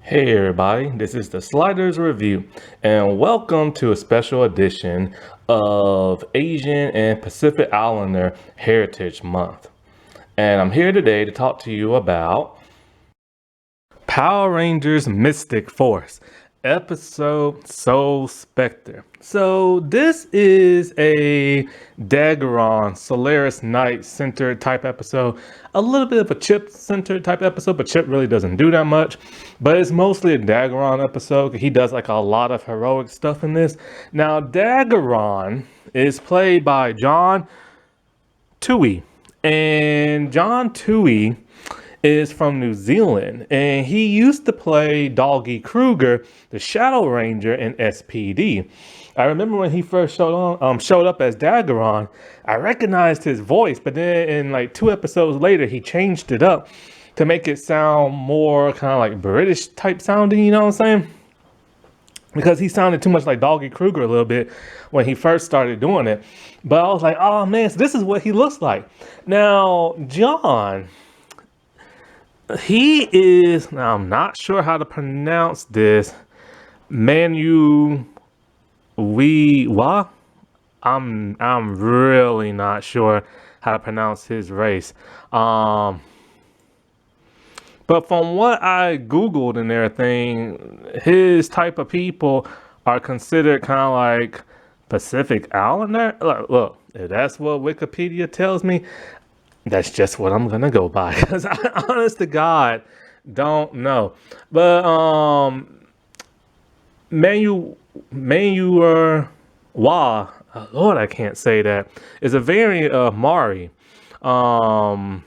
Hey everybody, this is the Sliders Review, and welcome to a special edition of Asian and Pacific Islander Heritage Month. And I'm here today to talk to you about Power Rangers Mystic Force, episode Soul Specter. So this is a Daggeron Solaris Knight centered type episode, a little bit of a Chip centered type episode, but Chip really doesn't do that much. But it's mostly a Daggeron episode. He does like a lot of heroic stuff in this. Now Daggeron is played by John Tui, and John Tui is from New Zealand, and he used to play Doggy Kruger, the Shadow Ranger in SPD. I remember when he first showed up as Daggeron, I recognized his voice, but then in like 2 episodes later, he changed it up to make it sound more kind of like British type sounding, you know what I'm saying? Because he sounded too much like Doggy Kruger a little bit when he first started doing it. But I was like, oh man, so this is what he looks like. Now, John, he is, now I'm not sure how to pronounce this, I'm really not sure how to pronounce his race. But from what I Googled and everything, his type of people are considered kind of like Pacific Islander. Look, if that's what Wikipedia tells me, that's just what I'm gonna go by, because I, honest to God, don't know. But Manuer Wa, Lord, I can't say that, is a variant of Mari. And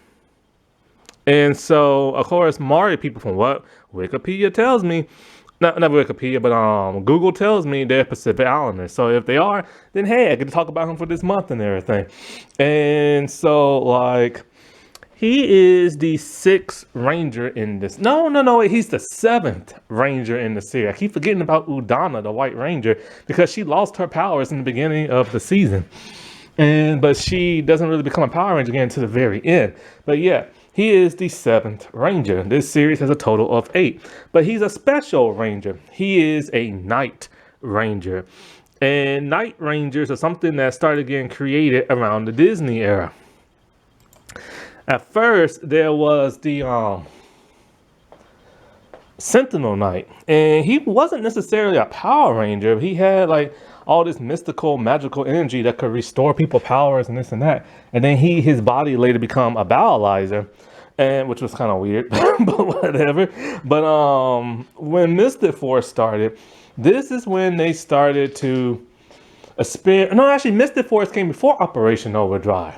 so, of course, Mari people, from what Wikipedia tells me, not Wikipedia, but Google tells me they're Pacific Islanders. So if they are, then hey, I get to talk about him for this month and everything. And so, like, he is the 6th Ranger in this. No, wait, he's the 7th Ranger in the series. I keep forgetting about Udana, the White Ranger, because she lost her powers in the beginning of the season. But she doesn't really become a Power Ranger again until the very end. But yeah, he is the 7th Ranger. This series has a total of 8. But he's a special Ranger. He is a Night Ranger. And Night Rangers are something that started getting created around the Disney era. At first, there was the Sentinel Knight. And he wasn't necessarily a Power Ranger. He had like all this mystical, magical energy that could restore people powers and this and that. And then his body later become a Battleizer, and which was kind of weird, but whatever. But when Mystic Force started, this is when they started to Mystic Force came before Operation Overdrive.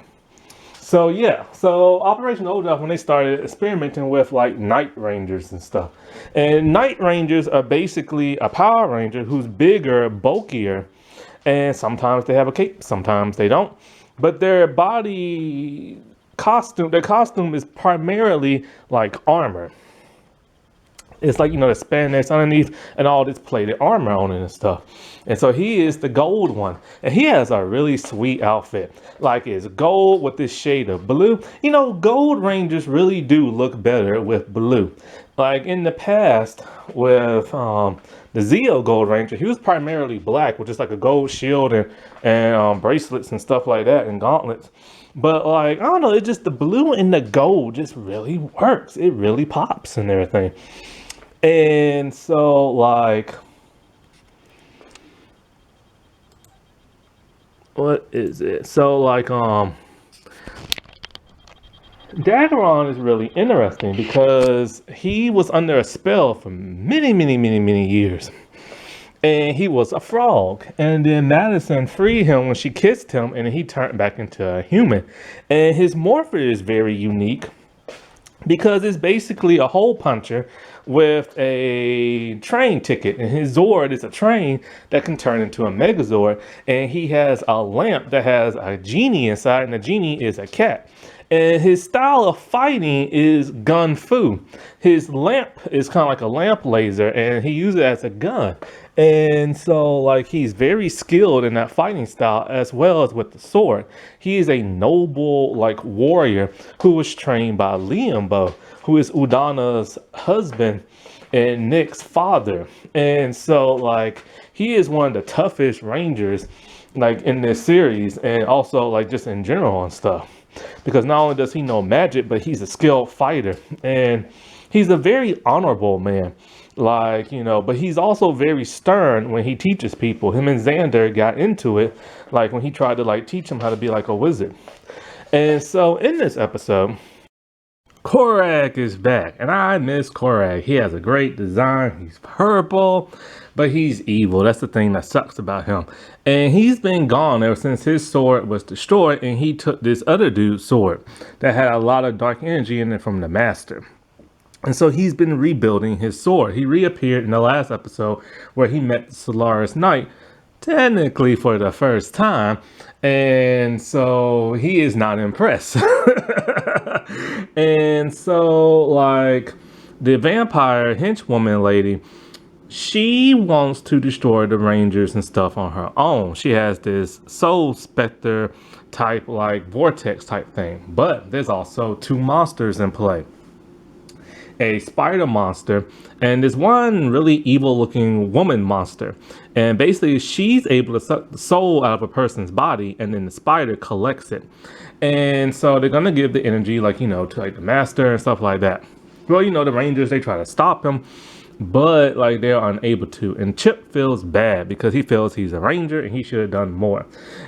So yeah, so Operation Overdrive, when they started experimenting with like Night Rangers and stuff. And Night Rangers are basically a Power Ranger who's bigger, bulkier, and sometimes they have a cape, sometimes they don't. But their costume is primarily like armor. It's like, the spandex underneath and all this plated armor on it and stuff. And so he is the gold one. And he has a really sweet outfit. Like, it's gold with this shade of blue. Gold Rangers really do look better with blue. Like in the past with the Zeo Gold Ranger, he was primarily black with just like a gold shield and bracelets and stuff like that and gauntlets. But like, I don't know, it's just the blue and the gold just really works. It really pops and everything. And so, like, what is it? So, like, Daggeron is really interesting because he was under a spell for many, many, many, many years. And he was a frog. And then Madison freed him when she kissed him, and then he turned back into a human. And his morph is very unique because it's basically a hole puncher with a train ticket, and his Zord is a train that can turn into a Megazord, and he has a lamp that has a genie inside, and the genie is a cat. And his style of fighting is gun fu. His lamp is kind of like a lamp laser, and he uses it as a gun. And so, like, he's very skilled in that fighting style as well as with the sword. He is a noble, like, warrior who was trained by Liambo, who is Udana's husband and Nick's father. And so, like, he is one of the toughest rangers, like, in this series, and also, like, just in general and stuff. Because not only does he know magic, but he's a skilled fighter. And he's a very honorable man. Like, but he's also very stern when he teaches people. Him and Xander got into it, like, when he tried to, like, teach him how to be like a wizard. And so, in this episode, Korag is back, and I miss Korag. He has a great design. He's purple, but he's evil. That's the thing that sucks about him. And he's been gone ever since his sword was destroyed, and he took this other dude's sword that had a lot of dark energy in it from the master. And so he's been rebuilding his sword. He reappeared in the last episode where he met the Solaris Knight, technically for the first time. And so he is not impressed. And so, like, the vampire henchwoman lady, she wants to destroy the Rangers and stuff on her own. She has this soul specter type, like, vortex type thing. But there's also two monsters in play. A spider monster and this one really evil looking woman monster. And basically she's able to suck the soul out of a person's body, and then the spider collects it. And so they're gonna give the energy, like, to like the master and stuff like that. Well, the Rangers, they try to stop him, but like they're unable to. And Chip feels bad because he feels he's a ranger and he should have done more.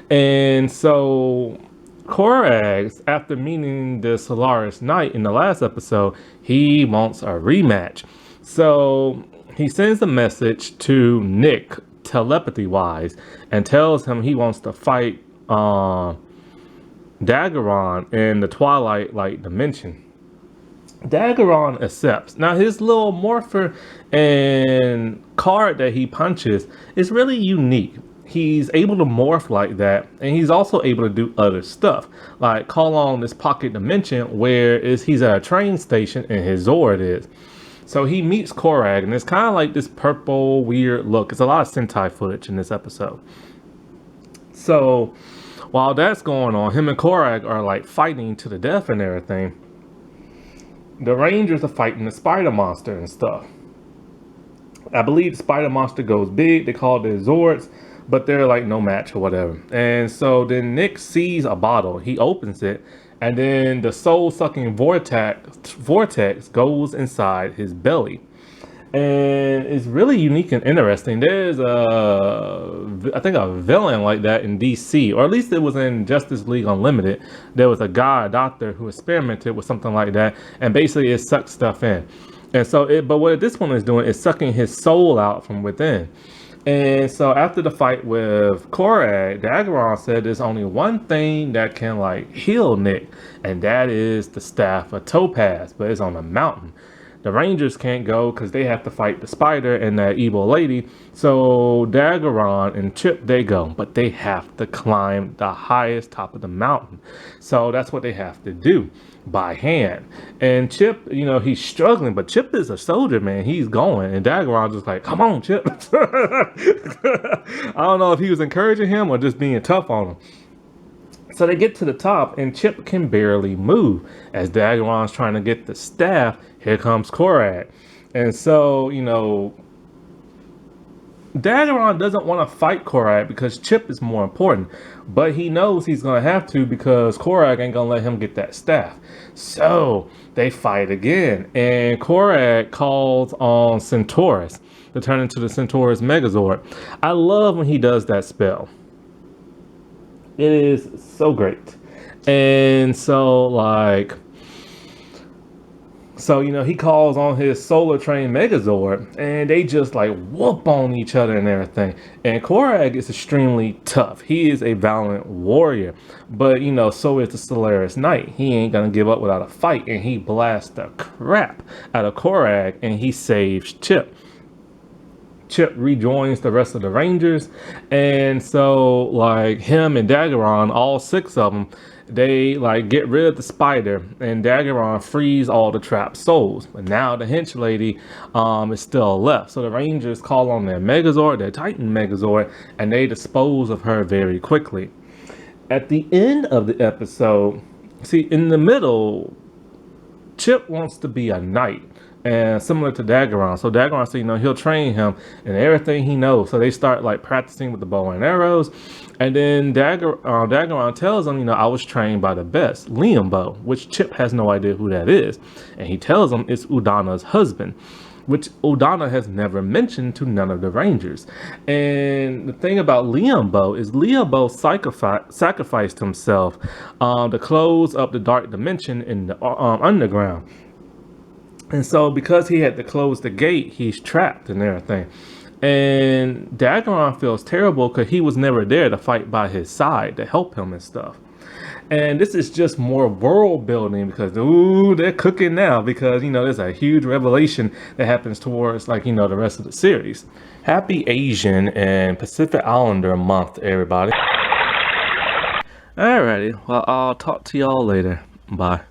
And so Korax, after meeting the Solaris Knight in the last episode, he wants a rematch. So he sends a message to Nick, telepathy-wise, and tells him he wants to fight Daggeron in the Twilight Light dimension. Daggeron accepts. Now his little morpher and card that he punches is really unique. He's able to morph like that, and he's also able to do other stuff, like call on this pocket dimension where he's at a train station and his Zord is. So he meets Korag, and it's kind of like this purple weird look. It's a lot of Sentai footage in this episode. So while that's going on, him and Korag are like fighting to the death and everything. The Rangers are fighting the spider monster and stuff. I believe the spider monster goes big. They call it their Zords, but they're like no match or whatever. And so then Nick sees a bottle. He opens it, and then the soul-sucking vortex goes inside his belly. And it's really unique and interesting. There's I think a villain like that in DC, or at least it was in Justice League Unlimited. There was a doctor who experimented with something like that, and basically it sucks stuff in. And so, but what this one is doing is sucking his soul out from within. And so after the fight with Korag, Daggeron said there's only one thing that can like heal Nick, and that is the staff of Topaz, but it's on a mountain. The Rangers can't go because they have to fight the spider and that evil lady. So Daggeron and Chip, they go, but they have to climb the highest top of the mountain. So that's what they have to do by hand. And Chip, he's struggling, but Chip is a soldier, man. He's going, and Daggeron just like, come on, Chip. I don't know if he was encouraging him or just being tough on him. So they get to the top, and Chip can barely move. As Daggeron's trying to get the staff, here comes Korag. And so, Daggeron doesn't want to fight Korag because Chip is more important. But he knows he's going to have to because Korag ain't going to let him get that staff. So they fight again. And Korag calls on Centaurus to turn into the Centaurus Megazord. I love when he does that spell. It is so great. And so he calls on his Solar Train Megazord, and they just like whoop on each other and everything. And Korag is extremely tough. He is a valiant warrior, but so is the Solaris Knight. He ain't gonna give up without a fight, and he blasts the crap out of Korag, and he saves Chip. Chip rejoins the rest of the Rangers, and so like him and Daggeron, all six of them, they like get rid of the spider, and Daggeron frees all the trapped souls. But now the hench lady is still left. So the Rangers call on their Megazord, their Titan Megazord, and they dispose of her very quickly. At the end of the episode, see, in the middle, Chip wants to be a knight, and similar to Daggeron. So Daggeron said, he'll train him in everything he knows. So they start like practicing with the bow and arrows. And then Daggeron tells him, I was trained by the best, Liambo, which Chip has no idea who that is. And he tells him it's Udana's husband, which Udana has never mentioned to none of the Rangers. And the thing about Liambo is Liambo sacrificed himself to close up the dark dimension in the underground. And so because he had to close the gate, he's trapped and everything. And Daggeron feels terrible because he was never there to fight by his side, to help him and stuff. And this is just more world building because, they're cooking now because, there's a huge revelation that happens towards, the rest of the series. Happy Asian and Pacific Islander month, everybody. Alrighty, well, I'll talk to y'all later. Bye.